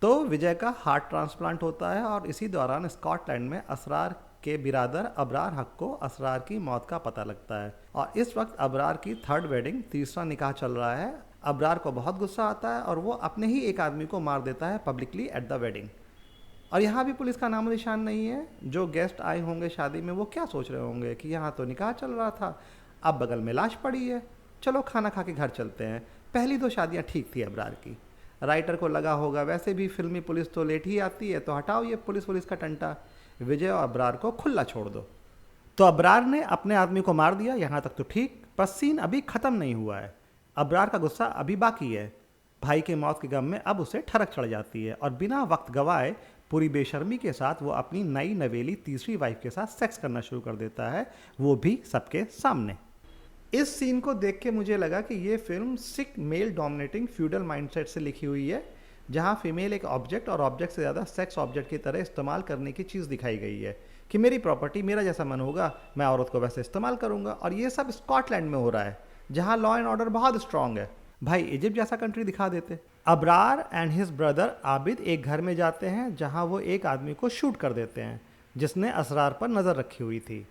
तो विजय का heart transplant होता है और इसी दौरान स्कॉटलैंड में असरार के बिरादर अबरार हक को असरार की मौत का पता लगता है और इस वक्त अबरार की थर्ड वेडिंग, तीसरा निकाह चल रहा है। अबरार को बहुत गुस्सा आता है और वो अपने ही एक आदमी को मार देता है पब्लिकली एट द वेडिंग। और यहाँ भी पुलिस का नामो निशान नहीं है। जो गेस्ट आए होंगे शादी में वो क्या सोच रहे होंगे कि यहाँ तो निकाह चल रहा था, अब बगल में लाश पड़ी है, चलो खाना खा के घर चलते हैं। पहली दो शादियाँ ठीक थी अबरार की। राइटर को लगा होगा वैसे भी फिल्मी पुलिस तो लेट ही आती है, तो हटाओ ये पुलिस का टंटा, विजय और अबरार को खुला छोड़ दो। तो अबरार ने अपने आदमी को मार दिया, यहाँ तक तो ठीक, पर सीन अभी ख़त्म नहीं हुआ है। अबरार का गुस्सा अभी बाकी है। भाई के मौत के गम में अब उसे ठरक चढ़ जाती है और बिना वक्त गवाए पूरी बेशर्मी के साथ वो अपनी नई नवेली तीसरी वाइफ के साथ सेक्स करना शुरू कर देता है, वो भी सबके सामने। इस सीन को देख के मुझे लगा कि ये फिल्म सिक मेल डोमिनेटिंग फ्यूडल माइंडसेट से लिखी हुई है, जहाँ फीमेल एक ऑब्जेक्ट और ऑब्जेक्ट से ज़्यादा सेक्स ऑब्जेक्ट की तरह इस्तेमाल करने की चीज़ दिखाई गई है कि मेरी प्रॉपर्टी, मेरा जैसा मन होगा मैं औरत को वैसे इस्तेमाल करूँगा। और ये सब स्कॉटलैंड में हो रहा है जहाँ लॉ एंड ऑर्डर बहुत स्ट्रांग है। भाई इजिप्ट जैसा कंट्री दिखा देते। Abrar and his brother Abid एक घर में जाते हैं जहाँ वो एक आदमी को शूट कर देते हैं जिसने असरार पर नज़र रखी हुई थी।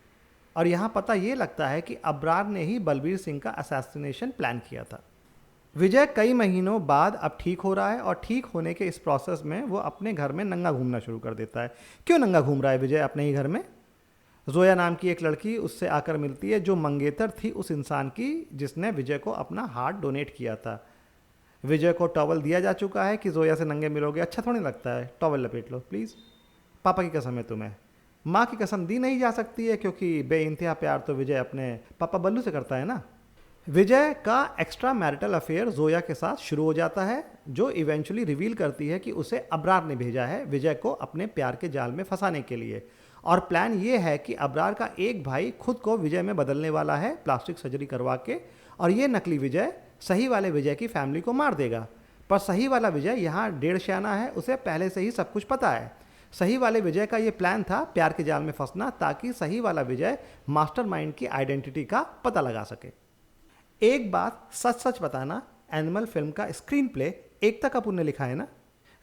और यहाँ पता ये लगता है कि अबरार ने ही बलबीर सिंह का असैसिनेशन प्लान किया था। विजय कई महीनों बाद अब ठीक हो रहा है और ठीक होने के इस प्रोसेस में वो अपने घर में नंगा घूमना शुरू कर देता है। क्यों नंगा घूम रहा है विजय अपने ही घर में? जोया नाम की एक लड़की उससे आकर मिलती है जो मंगेतर थी उस इंसान की जिसने विजय को अपना हार्ट डोनेट किया था। विजय को टॉवल दिया जा चुका है कि जोया से नंगे मिलोगे, अच्छा थोड़ी लगता है, टॉवल लपेट लो प्लीज़, पापा की कसम है तुम्हें। माँ की कसम दी नहीं जा सकती है क्योंकि बेइंतहा प्यार तो विजय अपने पापा बल्लू से करता है ना। विजय का एक्स्ट्रा मैरिटल अफेयर जोया के साथ शुरू हो जाता है जो इवेंचुअली रिवील करती है कि उसे अबरार ने भेजा है विजय को अपने प्यार के जाल में फंसाने के लिए। और प्लान ये है कि अबरार का एक भाई खुद को विजय में बदलने वाला है प्लास्टिक सर्जरी करवा के, और ये नकली विजय सही वाले विजय की फैमिली को मार देगा। पर सही वाला विजय यहाँ डेढ़ शयाना है, उसे पहले से ही सब कुछ पता है। सही वाले विजय का ये प्लान था प्यार के जाल में फंसना ताकि सही वाला विजय मास्टरमाइंड की आइडेंटिटी का पता लगा सके। एक बात सच सच बताना, एनिमल फिल्म का स्क्रीन प्ले एकता कपूर ने लिखा है ना।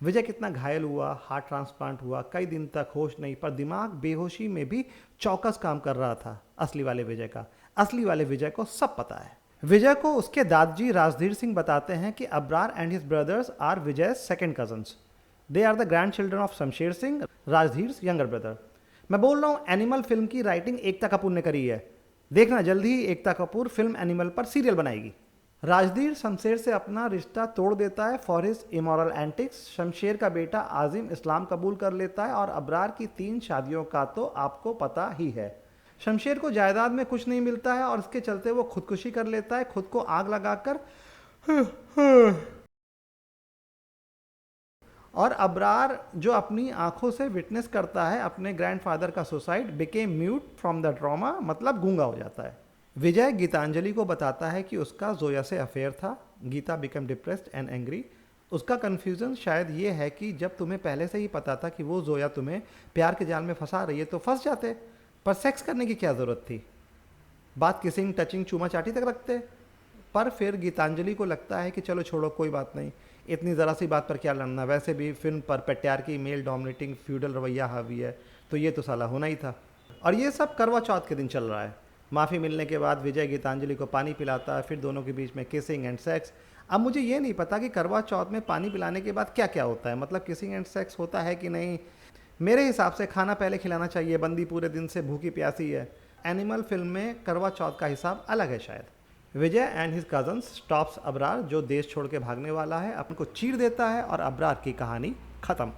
विजय कितना घायल हुआ, हार्ट ट्रांसप्लांट हुआ, कई दिन तक होश नहीं, पर दिमाग बेहोशी में भी चौकस काम कर रहा था असली वाले विजय का। असली वाले विजय को सब पता है। विजय को उसके दादाजी राजधीर सिंह बताते हैं कि Abrar and his brothers are Vijay second cousins. They are the grand children of Shamsher Singh, Rajdhir younger brother. मैं बोल रहा हूँ एनिमल फिल्म की राइटिंग एकता कपूर ने करी है। देखना जल्दी ही एकता कपूर फिल्म एनिमल पर सीरियल बनाएगी। राजधीर शमशेर से अपना रिश्ता तोड़ देता है for his immoral antics. Shamsher का बेटा आजिम इस्लाम कबूल कर लेता है और अबरार की 3 शादियों का तो आपको पता ही है। शमशेर को जायदाद में कुछ नहीं मिलता है और इसके चलते वो खुदकुशी कर लेता है, खुद को आग लगाकर। और अबरार जो अपनी आंखों से विटनेस करता है अपने ग्रैंडफादर का suicide, became mute from the trauma, मतलब गूंगा हो जाता है। विजय गीतांजलि को बताता है कि उसका जोया से अफेयर था। Geeta become depressed and angry. उसका कन्फ्यूज़न शायद ये है कि जब तुम्हें पहले से ही पता था कि वो जोया तुम्हें प्यार के जाल में फंसा रही है तो फंस जाते, पर सेक्स करने की क्या ज़रूरत थी? बात किसिंग, टचिंग, चूमा चाटी तक रखते। पर फिर गीतांजलि को लगता है कि चलो छोड़ो, कोई बात नहीं, इतनी ज़रा सी बात पर क्या लड़ना, वैसे भी फिल्म पर पेट्रियार्की, मेल डोमिनेटिंग फ्यूडल रवैया हावी है, तो ये तो साला होना ही था। और ये सब करवा चौथ के दिन चल रहा है। माफ़ी मिलने के बाद विजय गीतांजलि को पानी पिलाता है, फिर दोनों के बीच में किसिंग एंड सेक्स। अब मुझे ये नहीं पता कि करवा चौथ में पानी पिलाने के बाद क्या क्या होता है, मतलब किसिंग एंड सेक्स होता है कि नहीं। मेरे हिसाब से खाना पहले खिलाना चाहिए, बंदी पूरे दिन से भूखी प्यासी है। एनिमल फिल्म में करवा चौथ का हिसाब अलग है शायद। Vijay and his cousins stops Abrar जो देश छोड़ के भागने वाला है, अपन को चीर देता है और अबरार की कहानी खत्म।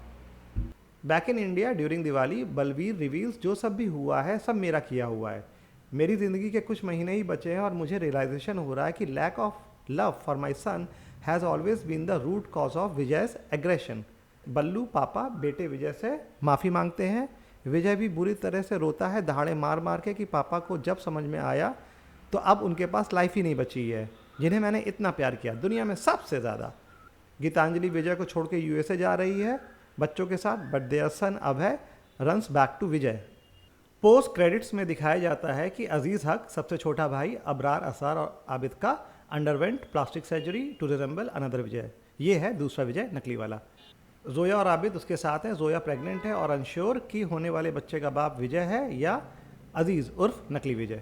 Back in India during Diwali Balvir reveals जो सब भी हुआ है सब मेरा किया हुआ है। मेरी ज़िंदगी के कुछ महीने ही बचे हैं और मुझे रियलाइजेशन हो रहा है कि lack of love for my son has always been the root cause of Vijay's aggression. Ballu पापा बेटे विजय से माफ़ी मांगते हैं। विजय भी बुरी तरह से रोता है दहाड़े मार मार के कि पापा को जब समझ में आया तो अब उनके पास लाइफ ही नहीं बची है जिन्हें मैंने इतना प्यार किया दुनिया में सबसे ज़्यादा। गीतांजलि विजय को छोड़ के यूएसए जा रही है बच्चों के साथ, but their son Abhay runs back to Vijay. Post credits में दिखाया जाता है कि अजीज़ हक सबसे छोटा भाई अबरार, असरार और आबिद का underwent plastic surgery to resemble another Vijay. ये है दूसरा विजय, नकली वाला। जोया और आबिद उसके साथ हैं। जोया प्रेग्नेंट है और अनश्योर कि होने वाले बच्चे का बाप विजय है या अजीज उर्फ नकली विजय।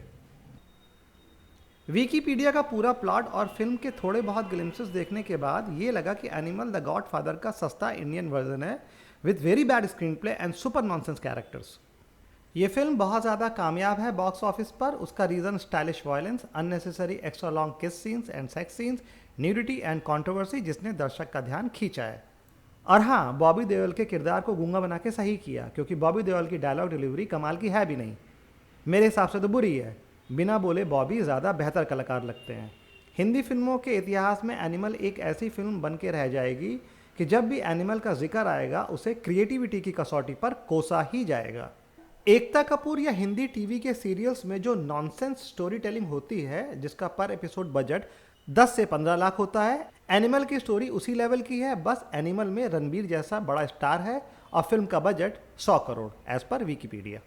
विकीपीडिया का पूरा प्लॉट और फिल्म के थोड़े बहुत ग्लिम्सेस देखने के बाद ये लगा कि एनिमल द गॉड फादर का सस्ता इंडियन वर्जन है with very bad screenplay and super nonsense characters. ये फिल्म बहुत ज़्यादा कामयाब है बॉक्स ऑफिस पर। उसका reason stylish violence, unnecessary extra long kiss scenes and sex scenes, nudity and controversy जिसने दर्शक का ध्यान खींचा है। और हाँ, बॉबी देओल के किरदार को गूंगा बना के सही किया, क्योंकि बॉबी देओल की डायलॉग डिलीवरी कमाल की है भी नहीं, मेरे हिसाब से तो बुरी है। बिना बोले बॉबी ज़्यादा बेहतर कलाकार लगते हैं। हिंदी फिल्मों के इतिहास में एनिमल एक ऐसी फिल्म बन के रह जाएगी कि जब भी एनिमल का जिक्र आएगा उसे क्रिएटिविटी की कसौटी पर कोसा ही जाएगा। एकता कपूर या हिंदी टीवी के सीरियल्स में जो नॉनसेंस स्टोरी टेलिंग होती है, जिसका पर एपिसोड बजट 10 से 15 लाख होता है, एनिमल की स्टोरी उसी लेवल की है। बस एनिमल में रणबीर जैसा बड़ा स्टार है और फिल्म का बजट 100 करोड़ एज पर विकीपीडिया।